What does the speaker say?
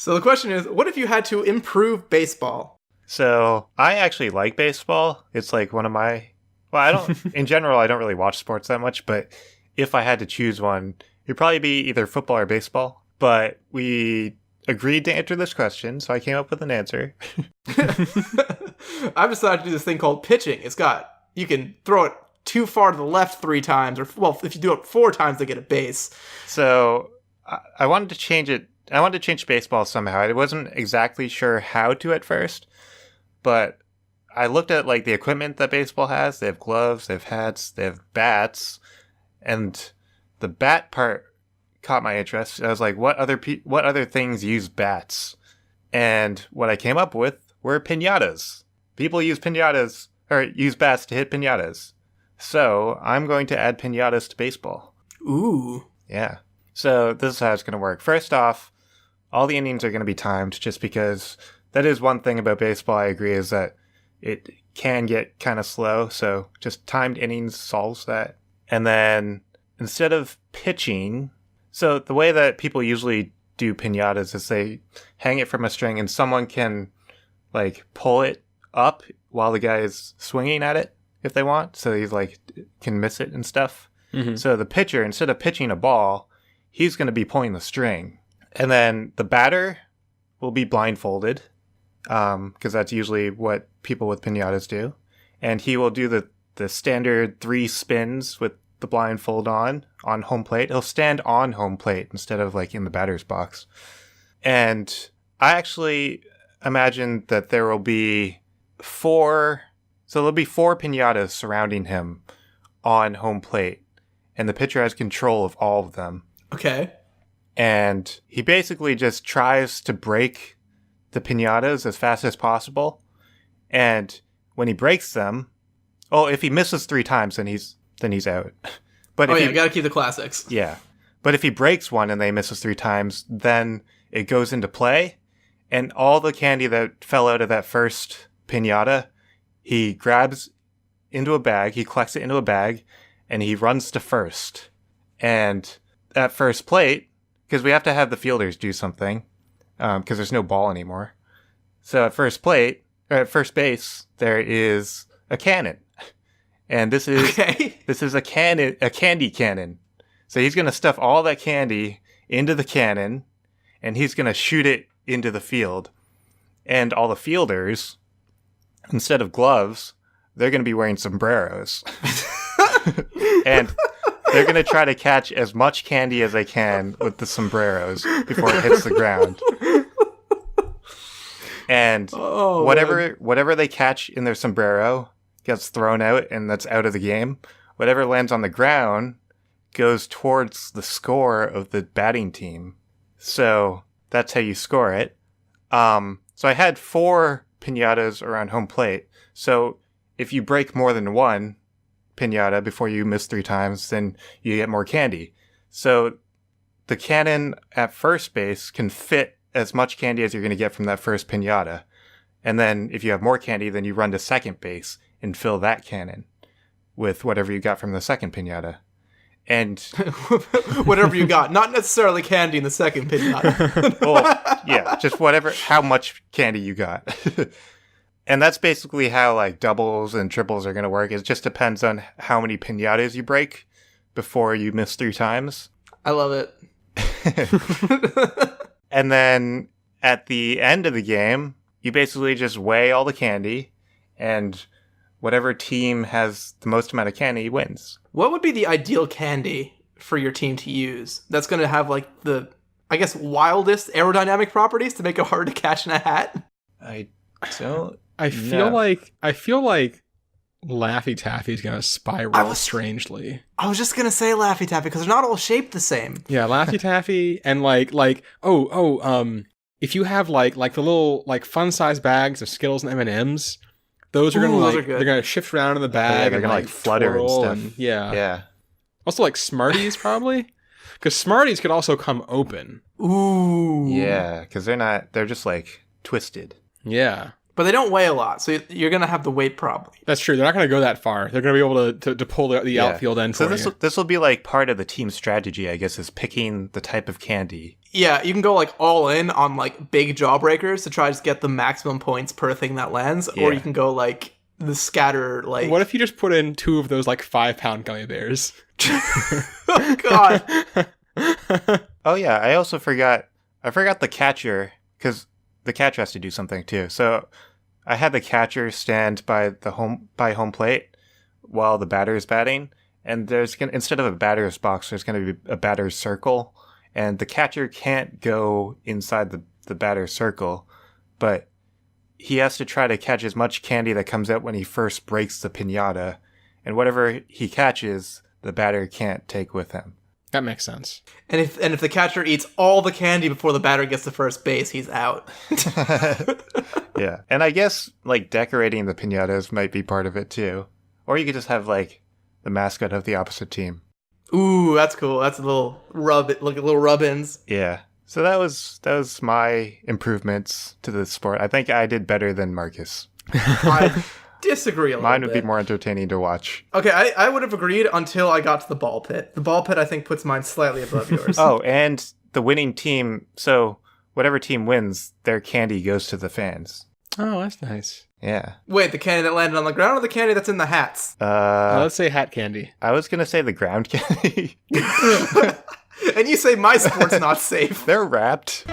So the question is, what if you had to improve baseball? So I actually like baseball. It's like one of my, well, I don't, in general, I don't really watch sports that much, but if I had to choose one, it'd probably be either football or baseball. But we agreed to answer this question, so I came up with an answer. I've decided to do this thing called pitching. You can throw it too far to the left 3 times, or, well, if you do it 4 times, they get a base. So I wanted to change it. I wanted to change baseball somehow. I wasn't exactly sure how to at first, but I looked at like the equipment that baseball has. They have gloves, they have hats, they have bats, and the bat part caught my interest. I was like, what other things use bats? And what I came up with were piñatas. People use piñatas or use bats to hit piñatas. So I'm going to add piñatas to baseball. Ooh. Yeah. So this is how it's going to work. First off, all the innings are going to be timed, just because that is one thing about baseball I agree is that it can get kind of slow. So just timed innings solves that. And then instead of pitching, so the way that people usually do piñatas is they hang it from a string and someone can like pull it up while the guy is swinging at it if they want. So he's like can miss it and stuff. Mm-hmm. So the pitcher, instead of pitching a ball, he's going to be pulling the string. And then the batter will be blindfolded, because that's usually what people with piñatas do. And he will do the standard 3 spins with the blindfold on home plate. He'll stand on home plate instead of like in the batter's box. And I actually imagine that there will be 4 piñatas surrounding him on home plate. And the pitcher has control of all of them. Okay. And he basically just tries to break the piñatas as fast as possible. And when he breaks them, if he misses 3 times, then he's out. But you gotta keep the classics. Yeah. But if he breaks one and they misses 3 times, then it goes into play. And all the candy that fell out of that first piñata, he grabs into a bag, he collects it into a bag, and he runs to first. And at first plate, because we have to have the fielders do something, because there's no ball anymore. So at first base, there is a cannon. And this is a candy cannon. So he's going to stuff all that candy into the cannon, and he's going to shoot it into the field. And all the fielders, instead of gloves, they're going to be wearing sombreros. And they're going to try to catch as much candy as they can with the sombreros before it hits the ground. And whatever they catch in their sombrero gets thrown out, and that's out of the game. Whatever lands on the ground goes towards the score of the batting team. So that's how you score it. So I had 4 piñatas around home plate. So if you break more than 1 piñata before you miss 3 times, then you get more candy. So the cannon at first base can fit as much candy as you're going to get from that first piñata. And then if you have more candy, then you run to second base and fill that cannon with whatever you got from the second piñata. And whatever you got, not necessarily candy in the second piñata. Well, yeah, just how much candy you got. And that's basically how like doubles and triples are going to work. It just depends on how many piñatas you break before you miss 3 times. I love it. And then at the end of the game, you basically just weigh all the candy, and whatever team has the most amount of candy wins. What would be the ideal candy for your team to use that's going to have like the, I guess, wildest aerodynamic properties to make it hard to catch in a hat? I feel like Laffy Taffy is going to spiral strangely. I was just going to say Laffy Taffy because they're not all shaped the same. Yeah, Laffy Taffy and if you have like the little like fun size bags of Skittles and M&Ms, those are going to they're going to shift around in the bag. Yeah, they're going to like flutter and stuff. Yeah. Also like Smarties probably, because Smarties could also come open. Ooh. Yeah, because they're just like twisted. Yeah. But they don't weigh a lot, so you're going to have the weight probably. That's true. They're not going to go that far. They're going to be able to pull the outfield end for you. So this will be like part of the team strategy, I guess, is picking the type of candy. Yeah, you can go like all in on like big jawbreakers to try to get the maximum points per thing that lands, or Yeah. you can go like the scatter like. What if you just put in 2 of those like 5-pound gummy bears? Oh God! Oh yeah, I also forgot. I forgot the catcher because the catcher has to do something too. So I had the catcher stand by home plate while the batter is batting, and instead of a batter's box, there's gonna be a batter's circle, and the catcher can't go inside the batter's circle, but he has to try to catch as much candy that comes out when he first breaks the piñata, and whatever he catches, the batter can't take with him. That makes sense. And if the catcher eats all the candy before the batter gets to first base, he's out. Yeah. And I guess like decorating the piñatas might be part of it too. Or you could just have like the mascot of the opposite team. Ooh, that's cool. That's a little little rub-ins. Yeah. So that was my improvements to the sport. I think I did better than Marcus. I disagree a little Mine bit. would be more entertaining to watch. Okay, I would have agreed until I got to the ball pit. The ball pit, I think, puts mine slightly above yours. Oh, and the winning team, so whatever team wins, their candy goes to the fans. Oh, that's nice. Yeah. Wait, the candy that landed on the ground or the candy that's in the hats? Let's say hat candy. I was going to say the ground candy. And you say my sport's not safe. They're wrapped.